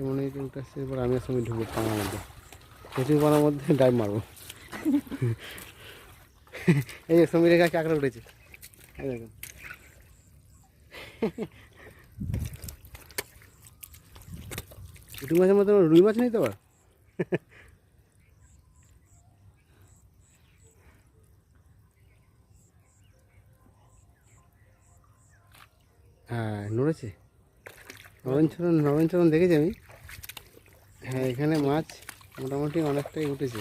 মনে হয় উঠে আসছে, এবার আমি আর সঙ্গে ঢুকবো পানার মধ্যে, প্রচুর পানার মধ্যে ডাইভ মারবো। এই যে সমীরের গাছ কাঁকড়া উঠেছে, এই দেখুন। পুঁটি মাছের মতো রুই মাছ নেই তো আবার। হ্যাঁ নড়েছে, নবীনচরণ দেখেছি আমি। হ্যাঁ এখানে মাছ মোটামুটি অনেকটাই উঠেছে।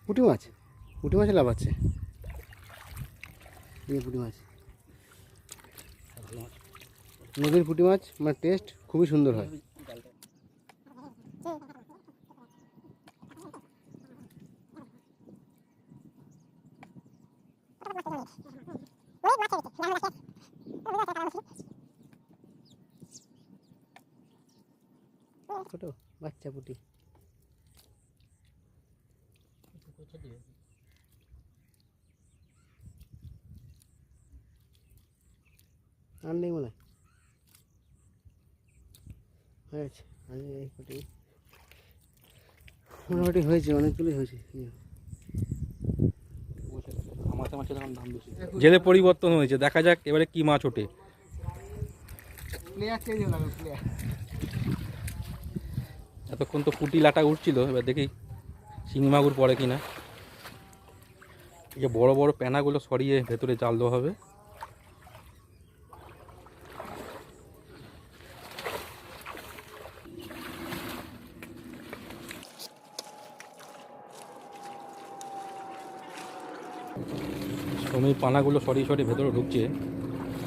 পুঁটি মাছ, পুঁটি মাছে লাভ আছে। এই পুঁটি মাছ, নদীর পুঁটি মাছ মানে টেস্ট খুবই সুন্দর হয়। ছোট বাচ্চা পুঁটি, আর নেই মনে হয়েছে। এই পুঁটি মোটামুটি হয়েছে, অনেকগুলোই হয়েছে। জেলে পরিবর্তন হয়েছে, দেখা যাক এবারে কি মাছ ওঠে। এতক্ষণ তো পুঁটি লাটা উঠছিল, এবার দেখি শিঙি মাগুর পড়ে কিনা। এই যে বড় বড় প্যানাগুলো সরিয়ে ভেতরে জাল দেওয়া হবে। সময় পানাগুলো সরিয়ে সরিয়ে ভেতরে ঢুকছে,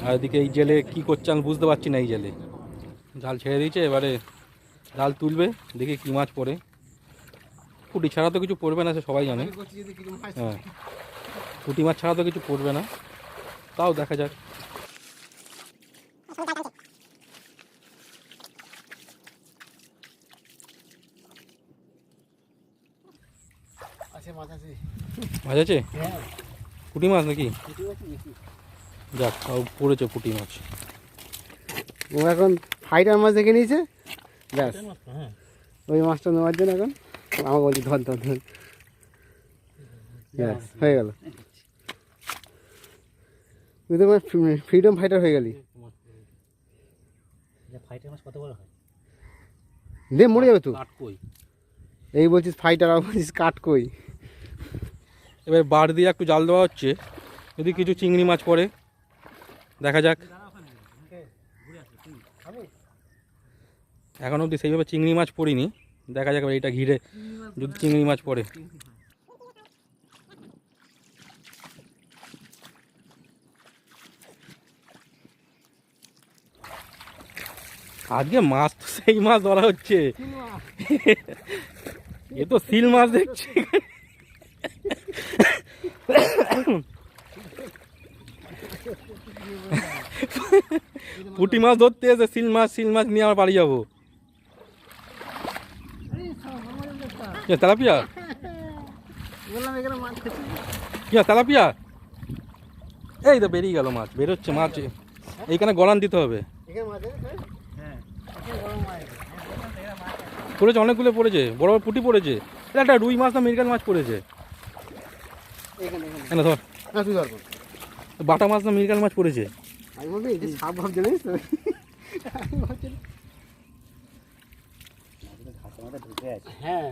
আর এদিকে এই জেলে কি করছে আমি বুঝতে পারছি না। এই জেলে জাল ছেড়ে দিয়েছে, এবারে জাল তুলবে, দেখি কি মাছ পড়ে। পুঁটি ছাড়া তো কিছু পড়বে না, সে সবাই জানে। হ্যাঁ পুঁটি মাছ ছাড়া তো কিছু পড়বে না, তাও দেখা যাক। মাছ আছে, পুঁটি মাছ নাকি? যাক তাও পড়েছে পুঁটি মাছ। ও এখন ফাইটার মাছ দেখে নিয়েছে, ব্যাস ওই মাছটা নেওয়ার জন্য এখন আমাকে বলছি ধর ধর ধর, ব্যাস হয়ে গেল। তুই তো ফ্রিডম ফাইটার হয়ে গেলি। দে মরে যাবে তো, এই বলছিস ফাইটার আর বলছিস কাট কই। এবার বার দিয়ে একটু জাল দেওয়া হচ্ছে, যদি কিছু চিংড়ি মাছ পড়ে দেখা যাক। এখন অবধি সেইভাবে চিংড়ি মাছ পড়িনি, দেখা যাক এইটা ঘিরে যদি চিংড়ি মাছ পড়ে। আজকে মাছ তো সেই মাছ ধরা হচ্ছে, এ তো সিল মাছ দেখছি। পুঁটি মাছ ধরতে এসে সিল মাছ নিয়ে আমার বাড়ি যাবো। তেলাপিয়া, তেলাপিয়া, এই তো বেরিয়ে গেল মাছ, বেরোচ্ছে মাছ। এইখানে গলান দিতে হবে। পড়েছে, অনেকগুলো পড়েছে, বড় বড় পুঁটি পড়েছে। এটা একটা রুই মাছ না মৃগেল মাছ পড়েছে। এখানে ধর, বাটা মাছ না মৃগেল মাছ পড়েছে। হ্যাঁ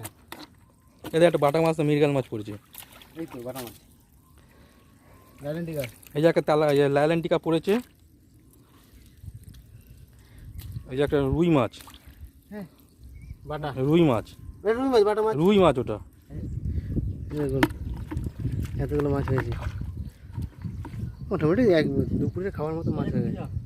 এদের একটা বাটা মাছ না মৃগেল মাছ পড়েছে। এই তো বাটা মাছ, এই যে একটা লাইলেন্টিকা পড়েছে। এই যে একটা রুই মাছ, বাটা রুই মাছ, বাটা মাছ, রুই মাছ ওটা। দেখুন এতগুলো মাছ হয়েছে, মোটামুটি এক দুপুরে খাওয়ার মতো মাছ হয়ে গেছে।